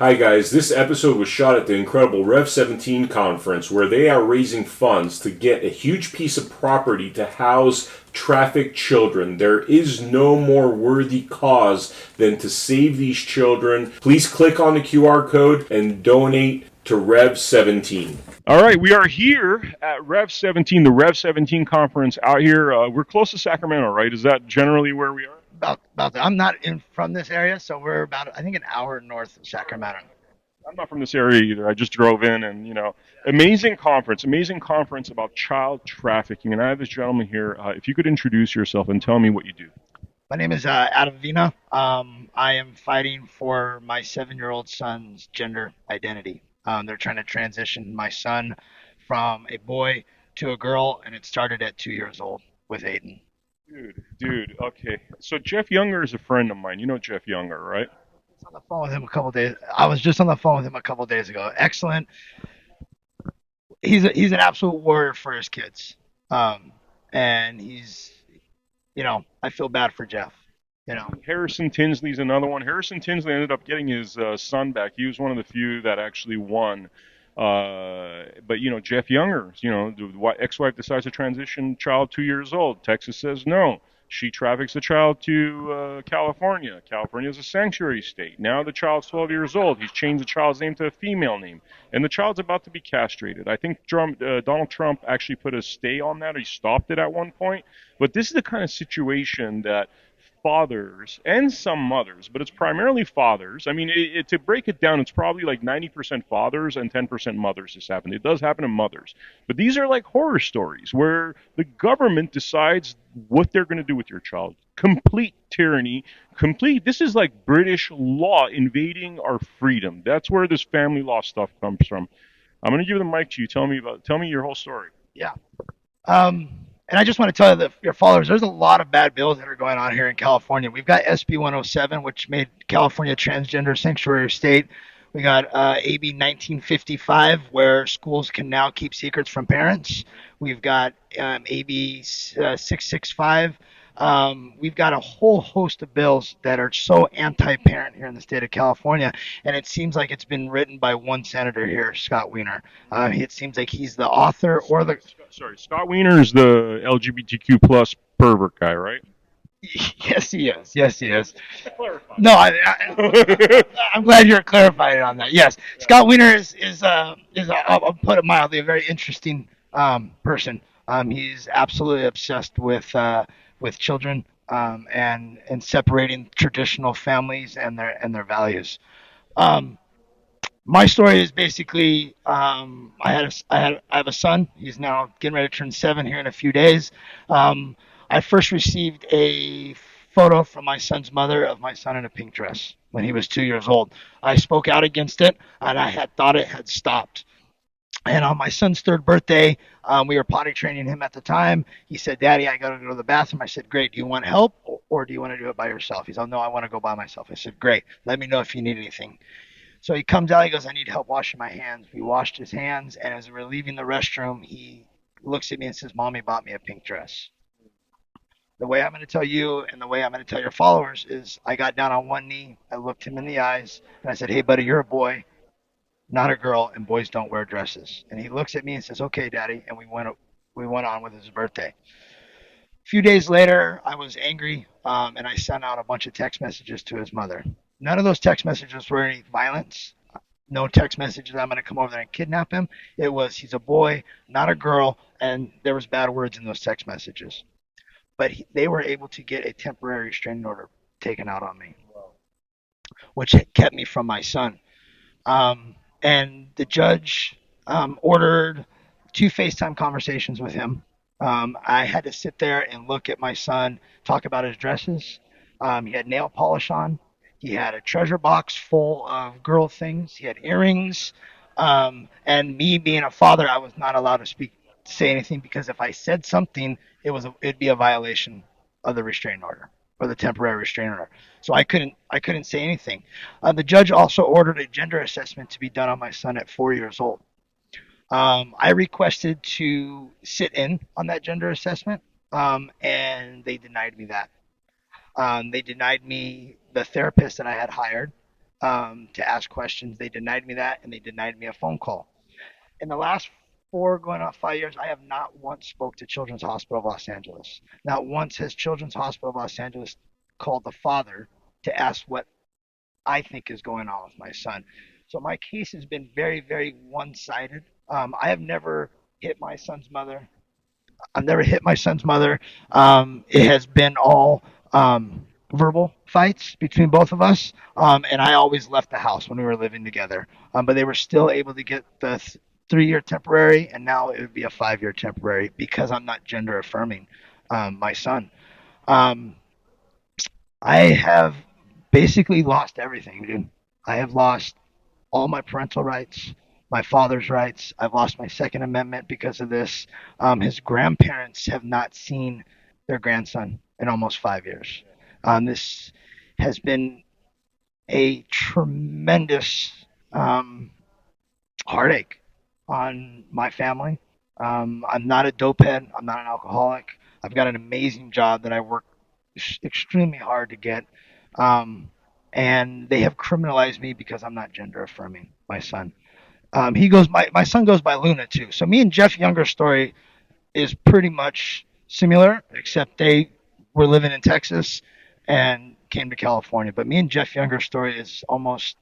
Hi guys, this episode was shot at the incredible Rev 17 conference where they are raising funds to get a huge piece of property to house trafficked children. There is no more worthy cause than to save these children. Please click on the QR code and donate to Rev 17. All right, we are here at Rev 17, the Rev 17 conference out here. We're close to Sacramento, right? Is that generally where we are? About that. I'm not from this area, so we're about I think an hour north of Sacramento. I'm not from this area either. I just drove in and, amazing conference about child trafficking. And I have this gentleman here. If you could introduce yourself and tell me what you do. My name is Adam Vena. I am fighting for my 7-year-old son's gender identity. They're trying to transition my son from a boy to a girl, and it started at 2 years old with Aiden. Dude, okay. So Jeff Younger is a friend of mine. You know Jeff Younger, right? On the phone with him a couple days. I was just on the phone with him a couple days ago. Excellent. He's an absolute warrior for his kids. And I feel bad for Jeff. Harrison Tinsley's another one. Harrison Tinsley ended up getting his son back. He was one of the few that actually won. But Jeff Younger, the ex-wife decides to transition child 2 years old. Texas says no. She traffics the child to California. California is a sanctuary state. Now the child's 12 years old. He's changed the child's name to a female name, and the child's about to be castrated. I think Donald Trump actually put a stay on that, or he stopped it at one point. But this is the kind of situation that fathers and some mothers, but it's primarily fathers. I mean, to break it down, it's probably like 90% fathers and 10% mothers this happened. It does happen to mothers. But these are like horror stories where the government decides what they're going to do with your child. Complete tyranny. This is like British law invading our freedom. That's where this family law stuff comes from. I'm going to give the mic to you. Tell me your whole story. Yeah. And I just want to tell you that your followers, there's a lot of bad bills that are going on here in California. We've got SB 107, which made California transgender sanctuary state. We got AB 1955, where schools can now keep secrets from parents. We've got AB 665. We've got a whole host of bills that are so anti-parent here in the state of California, and it seems like it's been written by one senator here, Scott Wiener. It seems like he's the author or the... Sorry, Scott Wiener is the LGBTQ plus pervert guy, right? Yes, he is. Yes, he is. No, I'm glad you're clarifying on that. Yes, Scott Wiener is I'll put it mildly, a very interesting person. He's absolutely obsessed with children and separating traditional families and their values. My story is basically I have a son. He's now getting ready to turn 7 here in a few days. I first received a photo from my son's mother of my son in a pink dress when he was 2 years old. I spoke out against it, and I had thought it had stopped. And on my son's 3rd birthday, we were potty training him at the time. He said, "Daddy, I got to go to the bathroom." I said, "Great. Do you want help, or do you want to do it by yourself?" He said, "No, I want to go by myself." I said, "Great. Let me know if you need anything." So he comes out. He goes, "I need help washing my hands." We washed his hands, and as we're leaving the restroom, he looks at me and says, "Mommy bought me a pink dress." The way I'm going to tell you and the way I'm going to tell your followers is I got down on one knee, I looked him in the eyes, and I said, "Hey, buddy, you're a boy, not a girl, and boys don't wear dresses." And he looks at me and says, "Okay, Daddy," and we went on with his birthday. A few days later, I was angry, and I sent out a bunch of text messages to his mother. None of those text messages were any violence. No text messages, "I'm going to come over there and kidnap him." It was, "He's a boy, not a girl," and there was bad words in those text messages. But they were able to get a temporary restraining order taken out on me, which kept me from my son. And the judge ordered 2 FaceTime conversations with him. I had to sit there and look at my son, talk about his dresses. He had nail polish on. He had a treasure box full of girl things. He had earrings. And me being a father, I was not allowed to say anything, because if I said something, it'd be a violation of the restraining order or the temporary restraining order. So I couldn't say anything. The judge also ordered a gender assessment to be done on my son at 4 years old. I requested to sit in on that gender assessment, and they denied me that. They denied me the therapist that I had hired. to ask questions. They denied me that, and they denied me a phone call. In the last 4 going on 5 years, I have not once spoke to Children's Hospital of Los Angeles. Not once has Children's Hospital of Los Angeles called the father to ask what I think is going on with my son. So my case has been very, very one-sided. I have never hit my son's mother. I've never hit my son's mother. It has been all verbal fights between both of us, and I always left the house when we were living together. But they were still able to get the 3-year temporary, and now it would be a 5-year temporary because I'm not gender affirming my son. Um, I have basically lost everything, dude. I have lost all my parental rights, my father's rights. I've lost my Second Amendment because of this. His grandparents have not seen their grandson in almost 5 years. This has been a tremendous heartache on my family. I'm not a dopehead. I'm not an alcoholic. I've got an amazing job that I work extremely hard to get. Um, and they have criminalized me because I'm not gender affirming my son. My son goes by Luna too. So me and Jeff Younger's story is pretty much similar, except they were living in Texas and came to California. But me and Jeff Younger's story is almost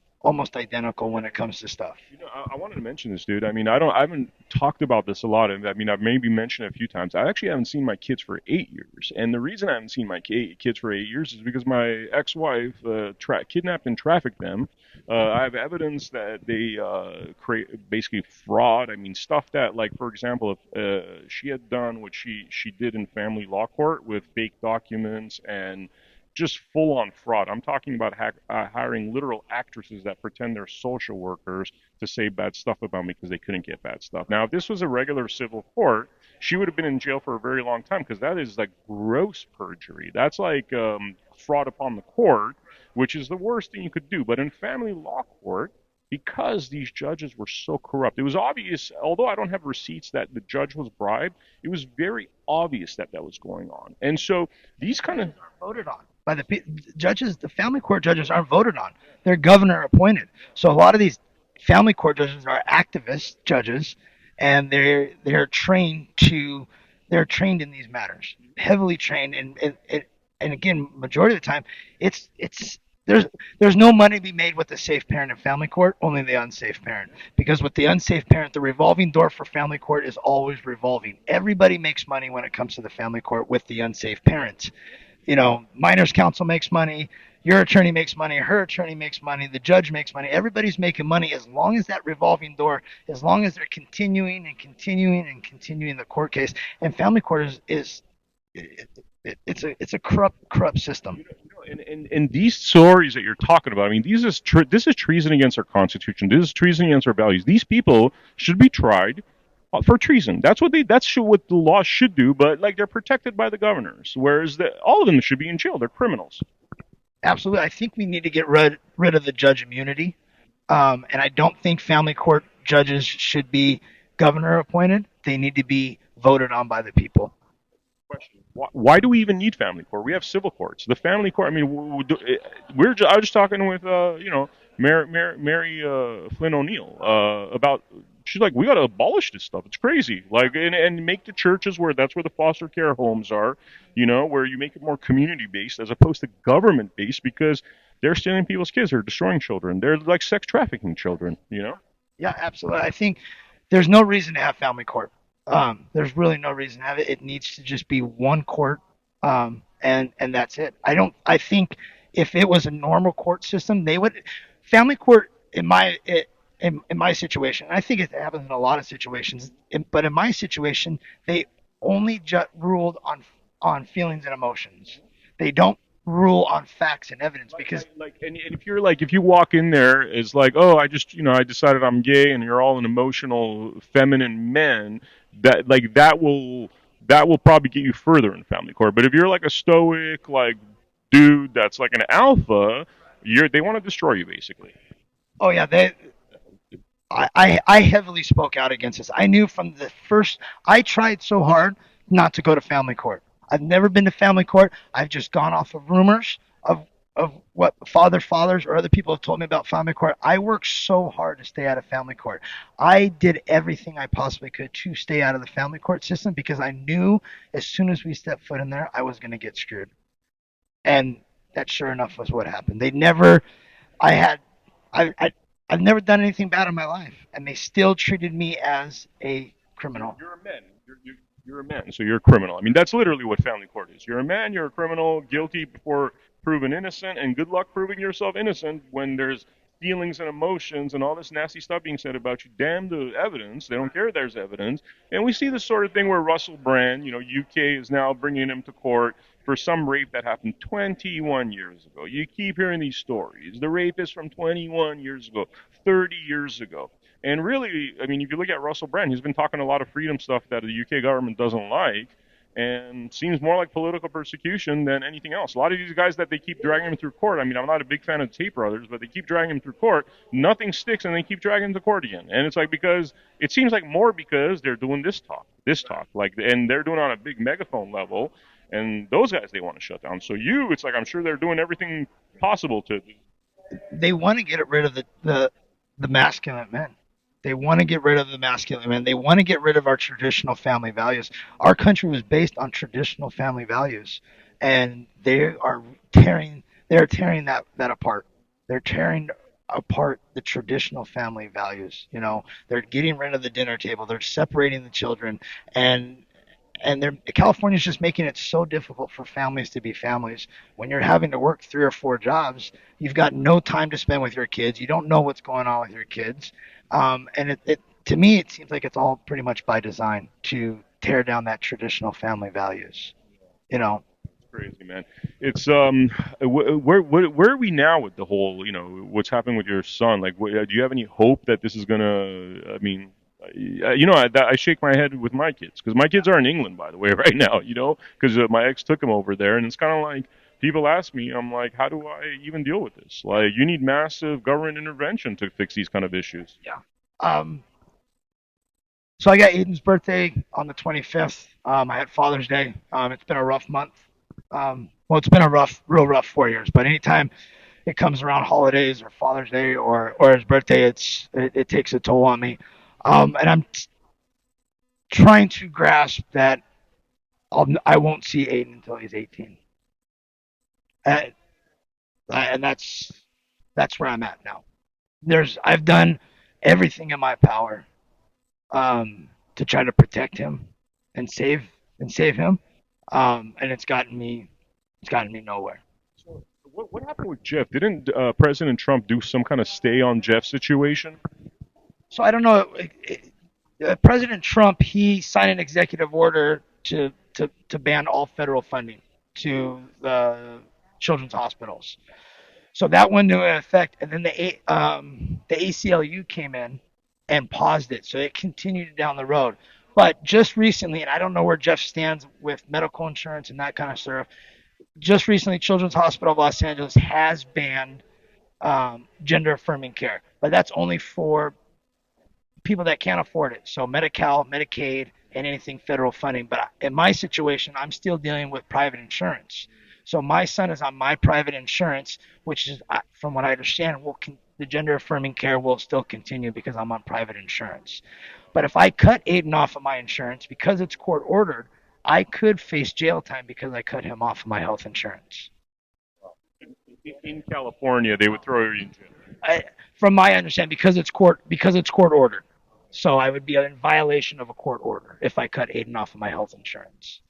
identical when it comes to stuff. I wanted to mention this, dude. I mean, I haven't talked about this a lot. And I mean, I've maybe mentioned it a few times. I actually haven't seen my kids for 8 years, and the reason I haven't seen my kids for 8 years is because my ex-wife kidnapped and trafficked them. I have evidence that they create basically fraud. I mean, stuff that, like, for example, if she had done what she did in family law court with fake documents and just full on fraud. I'm talking about hiring literal actresses that pretend they're social workers to say bad stuff about me because they couldn't get bad stuff. Now, if this was a regular civil court, she would have been in jail for a very long time because that is like gross perjury. That's like fraud upon the court, which is the worst thing you could do. But in family law court, because these judges were so corrupt, it was obvious, although I don't have receipts that the judge was bribed, it was very obvious that that was going on. And so these kind of voted on by the judges. The family court judges aren't voted on; they're governor appointed. So a lot of these family court judges are activist judges, and they're trained in these matters, heavily trained, and again, majority of the time, it's there's no money to be made with the safe parent in family court, only the unsafe parent. Because with the unsafe parent, the revolving door for family court is always revolving. Everybody makes money when it comes to the family court with the unsafe parents. Minors counsel makes money, your attorney makes money, her attorney makes money, the judge makes money. Everybody's making money as long as that revolving door, as long as they're continuing and continuing and continuing the court case. And family court is it's a corrupt system. And these stories that you're talking about, I mean, this is treason against our Constitution. This is treason against our values. These people should be tried for treason. That's what what the law should do. But like, they're protected by the governors, whereas all of them should be in jail. They're criminals. Absolutely, I think we need to get rid of the judge immunity, and I don't think family court judges should be governor appointed. They need to be voted on by the people. Question: why do we even need family court? We have civil courts. The family court. I mean, I was just talking with Mary Flynn O'Neill about. She's like, we got to abolish this stuff. It's crazy. Like, and make the churches that's where the foster care homes are. Where you make it more community based as opposed to government based, because they're stealing people's kids. They're destroying children. They're like sex trafficking children. Yeah, absolutely. I think there's no reason to have family court. There's really no reason to have it. It needs to just be one court, and that's it. I think if it was a normal court system, they would family court in my situation. I think it happens in a lot of situations, but in my situation, they only ruled on feelings and emotions. They don't rule on facts and evidence because and if you walk in there, it's like, oh, I decided I'm gay, and you're all an emotional feminine men, that will probably get you further in family court. But if you're like a stoic like dude that's like an alpha, they want to destroy you basically. Oh yeah, I heavily spoke out against this. I knew from the first. I tried so hard not to go to family court. I've never been to family court. I've just gone off of rumors of of what fathers or other people have told me about family court. I worked so hard to stay out of family court. I did everything I possibly could to stay out of the family court system because I knew as soon as we stepped foot in there, I was going to get screwed. And that sure enough was what happened. They never, I had, I, I've never done anything bad in my life, and they still treated me as a criminal. You're a man. You're a man, so you're a criminal. I mean, that's literally what family court is. You're a man, you're a criminal, guilty before proven innocent, and good luck proving yourself innocent when there's feelings and emotions and all this nasty stuff being said about you. Damn the evidence. They don't care there's evidence. And we see the sort of thing where Russell Brand, UK is now bringing him to court for some rape that happened 21 years ago. You keep hearing these stories. The rape is from 21 years ago, 30 years ago. And really, I mean, if you look at Russell Brand, he's been talking a lot of freedom stuff that the UK government doesn't like, and seems more like political persecution than anything else. A lot of these guys that they keep dragging him through court, I mean, I'm not a big fan of Tate Brothers, but they keep dragging him through court, nothing sticks, and they keep dragging him to court again. And it's like because it seems like more because they're doing this talk, like, and they're doing it on a big megaphone level, and those guys they want to shut down. So it's like I'm sure they're doing everything possible to. They want to get rid of the masculine men. They want to get rid of the masculine men. They want to get rid of our traditional family values. Our country was based on traditional family values, and they're tearing that apart. They're tearing apart the traditional family values. They're getting rid of the dinner table. They're separating the children, and California's just making it so difficult for families to be families. When you're having to work 3 or 4 jobs, you've got no time to spend with your kids. You don't know what's going on with your kids, and to me it seems like it's all pretty much by design to tear down that traditional family values. You know, Crazy, man. It's where are we now with the whole what's happening with your son? Like, do you have any hope that this is gonna? I mean, I shake my head with my kids because my kids are in England, by the way, right now. Because my ex took them over there, and it's kind of like people ask me, I'm like, how do I even deal with this? Like, you need massive government intervention to fix these kind of issues. yeah. Um, so I got Aiden's birthday on the 25th. I had Father's Day. It's been a rough month. Well, it's been a real rough 4 years. But anytime it comes around holidays or Father's Day or his birthday, it takes a toll on me. And I'm trying to grasp that I won't see Aiden until he's 18, and that's where I'm at now. I've done everything in my power to try to protect him and save him, and it's gotten me nowhere. So, what happened with Jeff? Didn't President Trump do some kind of stay on Jeff situation? So I don't know. President Trump, he signed an executive order to ban all federal funding to the children's hospitals. So that went into effect, and then the ACLU came in and paused it, so it continued down the road. But just recently, and I don't know where Jeff stands with medical insurance and that kind of stuff. Just recently, Children's Hospital of Los Angeles has banned gender affirming care, but that's only for people that can't afford it. So Medi-Cal, Medicaid, and anything federal funding. But in my situation, I'm still dealing with private insurance. So my son is on my private insurance, which is, from what I understand, the gender affirming care will still continue because I'm on private insurance. But if I cut Aiden off of my insurance because it's court ordered, I could face jail time because I cut him off of my health insurance. In California, they would throw you in jail. From my understanding, because it's court ordered. So I would be in violation of a court order if I cut Aiden off of my health insurance.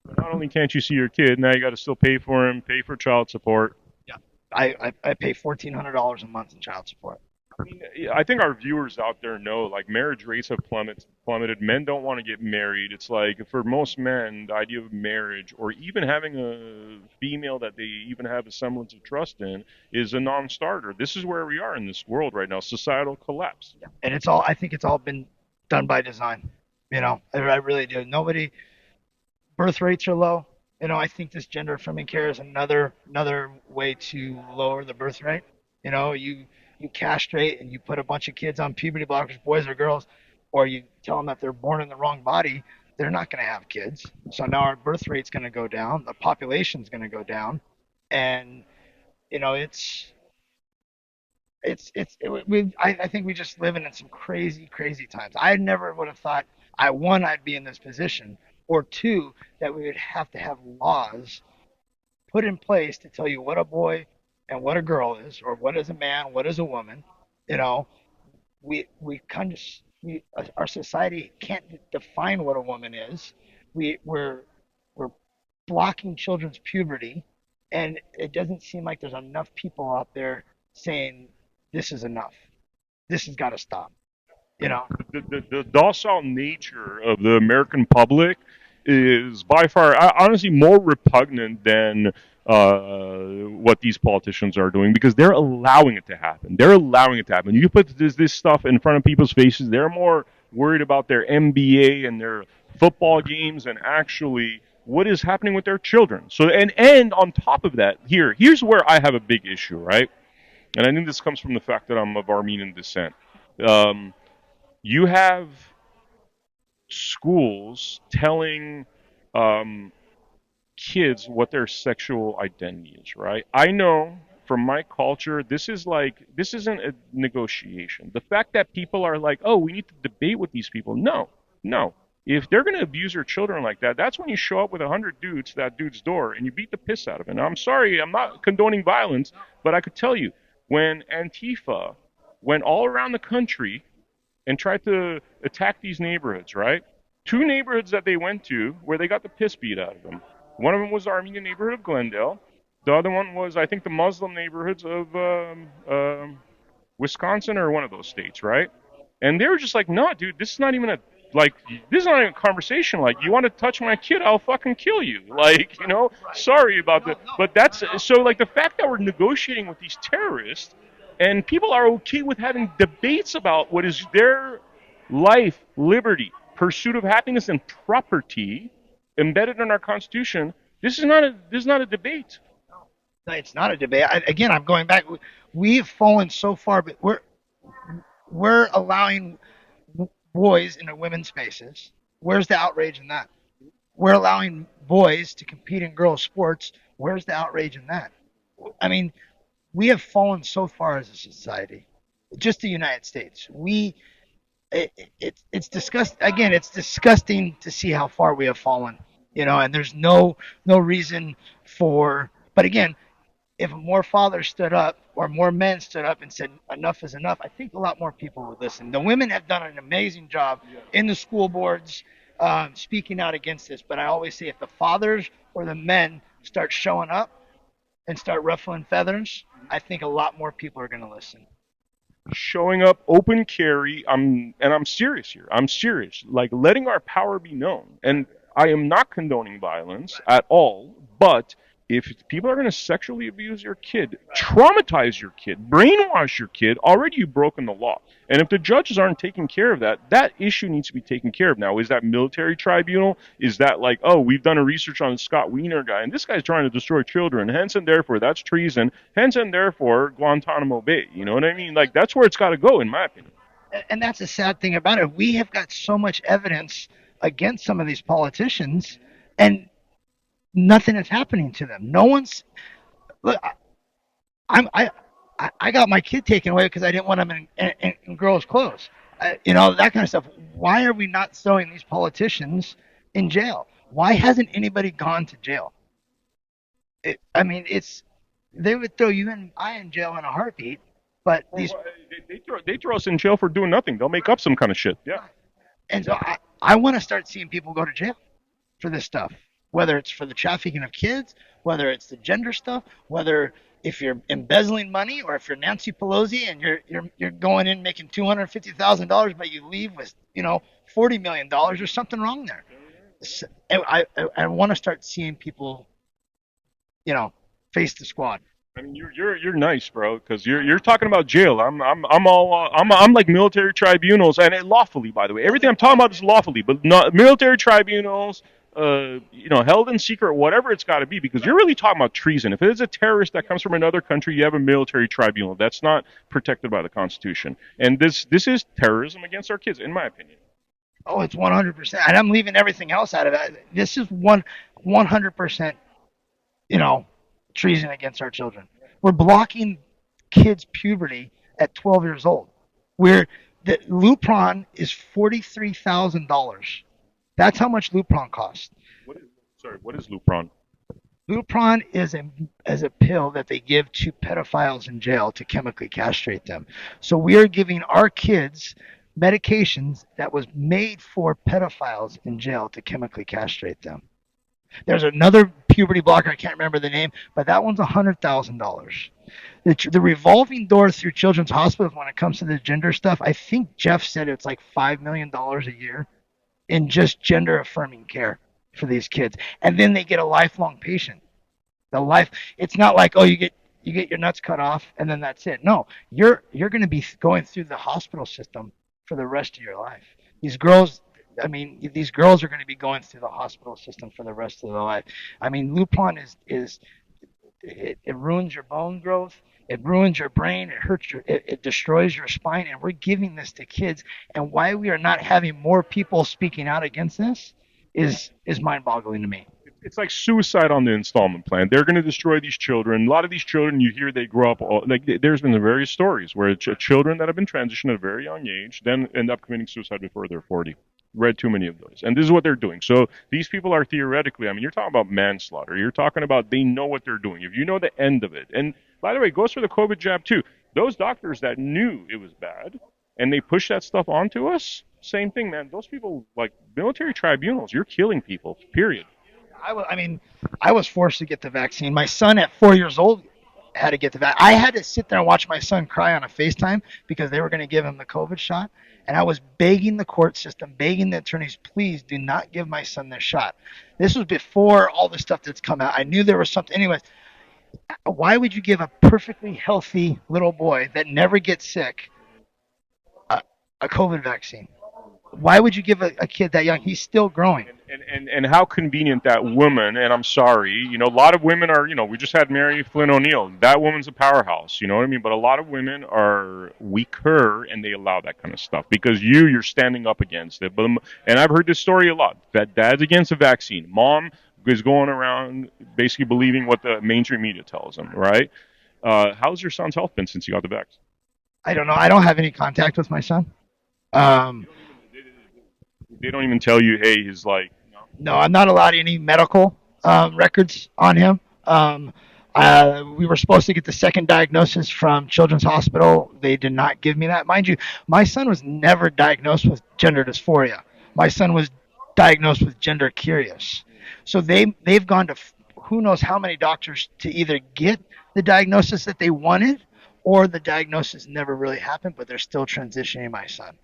But not only can't you see your kid, now you got to still pay for him, pay for child support. Yeah, I pay $1,400 a month in child support. I mean, I think our viewers out there know, like, marriage rates have plummeted. Men don't want to get married. It's like, for most men, the idea of marriage or even having a female that they even have a semblance of trust in is a non-starter. This is where we are in this world right now, societal collapse. Yeah. And I think it's all been done by design. I really do. Birth rates are low. I think this gender affirming care is another way to lower the birth rate. You castrate and you put a bunch of kids on puberty blockers, boys or girls, or you tell them that they're born in the wrong body, they're not going to have kids. So now our birth rate's going to go down, the population's going to go down, and I think we just living in some crazy, crazy times. I never would have thought I'd be in this position, or two, that we would have to have laws put in place to tell you what a boy and what a girl is, or what is a man, what is a woman. You know, we kind of our society can't define what a woman is. We're blocking children's puberty, and it doesn't seem like there's enough people out there saying this is enough. This has got to stop. You know, The docile nature of the American public is by far, honestly, more repugnant than what these politicians are doing because they're allowing it to happen. They're allowing it to happen. You put this stuff in front of people's faces, they're more worried about their NBA and their football games and actually what is happening with their children. So, and on top of that, here's where I have a big issue, right? And I think this comes from the fact that I'm of Armenian descent. Um, you have schools telling um, kids what their sexual identity is, right? I know from my culture, this isn't a negotiation. The fact that people are like, oh, we need to debate with these people. No, no. If they're going to abuse your children like that, that's when you show up with 100 dudes to that dude's door and you beat the piss out of him. Now, I'm sorry, I'm not condoning violence, but I could tell you, when Antifa went all around the country and tried to attack these neighborhoods, right? Two neighborhoods that they went to where they got the piss beat out of them. One of them was the Armenian neighborhood of Glendale. The other one was, I think, the Muslim neighborhoods of Wisconsin or one of those states, right? And they were just like, no, dude, this is not even a conversation. Like, you want to touch my kid, I'll fucking kill you. Like, sorry about that. But that's, so like the fact that we're negotiating with these terrorists and people are okay with having debates about what is their life, liberty, pursuit of happiness, and property embedded in our Constitution. This is not a debate. No, it's not a debate. Again, I'm going back. We've fallen so far, but we're allowing boys into women's spaces. Where's the outrage in that? We're allowing boys to compete in girls' sports. Where's the outrage in that? I mean, we have fallen so far as a society. Just the United States. It's disgust. Again, it's disgusting to see how far we have fallen. And there's no reason for. But again, if more fathers stood up or more men stood up and said enough is enough, I think a lot more people would listen. The women have done an amazing job in the school boards speaking out against this. But I always say if the fathers or the men start showing up and start ruffling feathers, I think a lot more people are going to listen. Showing up, open carry. I'm serious here. I'm serious. Like letting our power be known. And I am not condoning violence at all, but if people are going to sexually abuse your kid, traumatize your kid, brainwash your kid, already you've broken the law. And if the judges aren't taking care of that, that issue needs to be taken care of. Now, is that military tribunal? Is that like, oh, we've done a research on the Scott Wiener guy, and this guy's trying to destroy children, hence and therefore that's treason, hence and therefore Guantanamo Bay. You know what I mean? Like, that's where it's got to go, in my opinion. And that's the sad thing about it. We have got so much evidence against some of these politicians, and nothing is happening to them. No one's look. I got my kid taken away because I didn't want him in girls' clothes. That kind of stuff. Why are we not throwing these politicians in jail? Why hasn't anybody gone to jail? They would throw you and I in jail in a heartbeat. But they throw us in jail for doing nothing. They'll make up some kind of shit. Yeah. And so I want to start seeing people go to jail for this stuff. Whether it's for the trafficking of kids, whether it's the gender stuff, whether if you're embezzling money or if you're Nancy Pelosi and you're going in making $250,000, but you leave with $40 million, there's something wrong there. I want to start seeing people, face the squad. I mean, you're nice, bro, because you're talking about jail. I'm like military tribunals, and lawfully, by the way. Everything I'm talking about is lawfully, but not military tribunals. Held in secret, whatever it's got to be, because you're really talking about treason. If it is a terrorist that comes from another country, you have a military tribunal. That's not protected by the Constitution. And this is terrorism against our kids, in my opinion. Oh, it's 100%. And I'm leaving everything else out of it. This is 100%, treason against our children. We're blocking kids' puberty at 12 years old. Where the Lupron is $43,000. That's how much Lupron costs. What is Lupron? Lupron is a pill that they give to pedophiles in jail to chemically castrate them. So we are giving our kids medications that was made for pedophiles in jail to chemically castrate them. There's another puberty blocker, I can't remember the name, but that one's $100,000. The revolving door through children's hospitals when it comes to the gender stuff, I think Jeff said it's like $5 million a year in just gender affirming care for these kids. And then they get a lifelong patient. It's not like, oh, you get your nuts cut off and then that's it. No, you're going to be going through the hospital system for the rest of your life. These girls are going to be going through the hospital system for the rest of their life. I mean, Lupron it ruins your bone growth. It ruins your brain. It hurts it destroys your spine. And we're giving this to kids. And why we are not having more people speaking out against this is mind-boggling to me. It's like suicide on the installment plan. They're going to destroy these children. A lot of these children, you hear they grow up, there's been various stories where children that have been transitioned at a very young age then end up committing suicide before they're 40. Read too many of those. And this is what they're doing. So these people are theoretically, you're talking about manslaughter. You're talking about they know what they're doing. If you know the end of it. And by the way, it goes for the COVID jab too. Those doctors that knew it was bad and they push that stuff onto us, same thing, man. Those people, like military tribunals, you're killing people, period. I was forced to get the vaccine. My son at 4 years old had to get the vaccine. I had to sit there and watch my son cry on a FaceTime because they were going to give him the COVID shot. And I was begging the court system, begging the attorneys, please do not give my son this shot. This was before all the stuff that's come out. I knew there was something. Anyways, why would you give a perfectly healthy little boy that never gets sick a COVID vaccine? Why would you give a kid that young? He's still growing. And how convenient that woman, and I'm sorry, a lot of women are, we just had Mary Flynn O'Neill. That woman's a powerhouse, you know what I mean? But a lot of women are weaker and they allow that kind of stuff because you're standing up against it. And I've heard this story a lot, that dad's against the vaccine. Mom is going around basically believing what the mainstream media tells them, right? How's your son's health been since he got the vaccine? I don't know. I don't have any contact with my son. They don't even tell you, hey, he's like... No, I'm not allowed any medical records on him. We were supposed to get the second diagnosis from Children's Hospital. They did not give me that. Mind you, my son was never diagnosed with gender dysphoria. My son was diagnosed with gender curious. So they've gone to who knows how many doctors to either get the diagnosis that they wanted or the diagnosis never really happened, but they're still transitioning my son.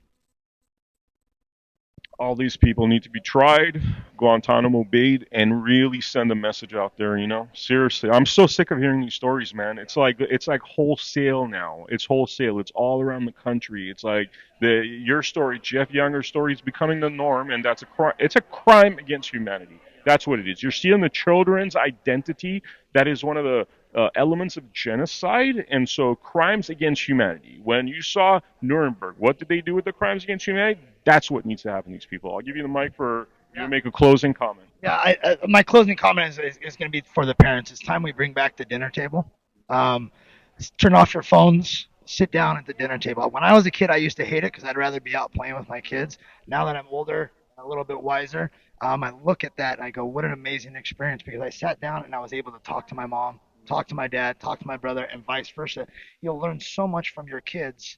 All these people need to be tried, Guantanamo Bay, and really send a message out there, Seriously. I'm so sick of hearing these stories, man. It's like wholesale now. It's wholesale. It's all around the country. It's like your story, Jeff Younger's story is becoming the norm, and that's a crime. It's a crime against humanity. That's what it is. You're stealing the children's identity. That is one of the elements of genocide, and so crimes against humanity. When you saw Nuremberg, what did they do with the crimes against humanity? That's what needs to happen to these people. I'll give you the mic for you to make a closing comment. Yeah, my closing comment is going to be for the parents. It's time we bring back the dinner table. Turn off your phones. Sit down at the dinner table. When I was a kid, I used to hate it because I'd rather be out playing with my kids. Now that I'm older, a little bit wiser, I look at that and I go, what an amazing experience, because I sat down and I was able to talk to my mom, talk to my dad, talk to my brother, and vice versa. You'll learn so much from your kids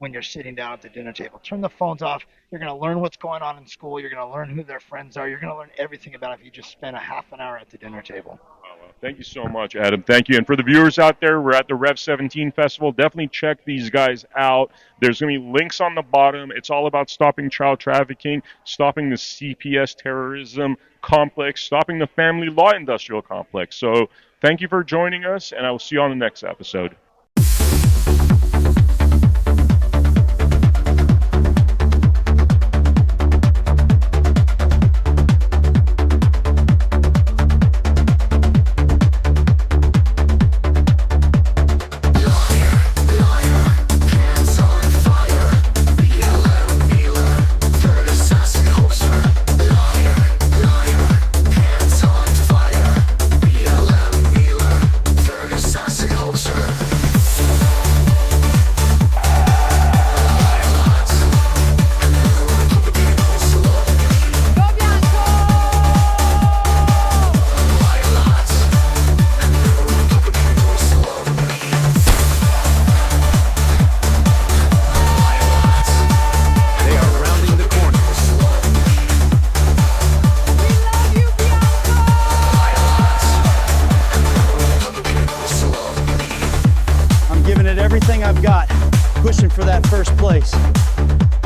when you're sitting down at the dinner table. Turn the phones off. You're going to learn what's going on in school. You're going to learn who their friends are. You're going to learn everything about it if you just spend a half an hour at the dinner table. Thank you so much, Adam. Thank you. And for the viewers out there, we're at the Rev 17 Festival. Definitely check these guys out. There's going to be links on the bottom. It's all about stopping child trafficking, stopping the CPS terrorism complex, stopping the family law industrial complex. So thank you for joining us, and I will see you on the next episode. Closer. place.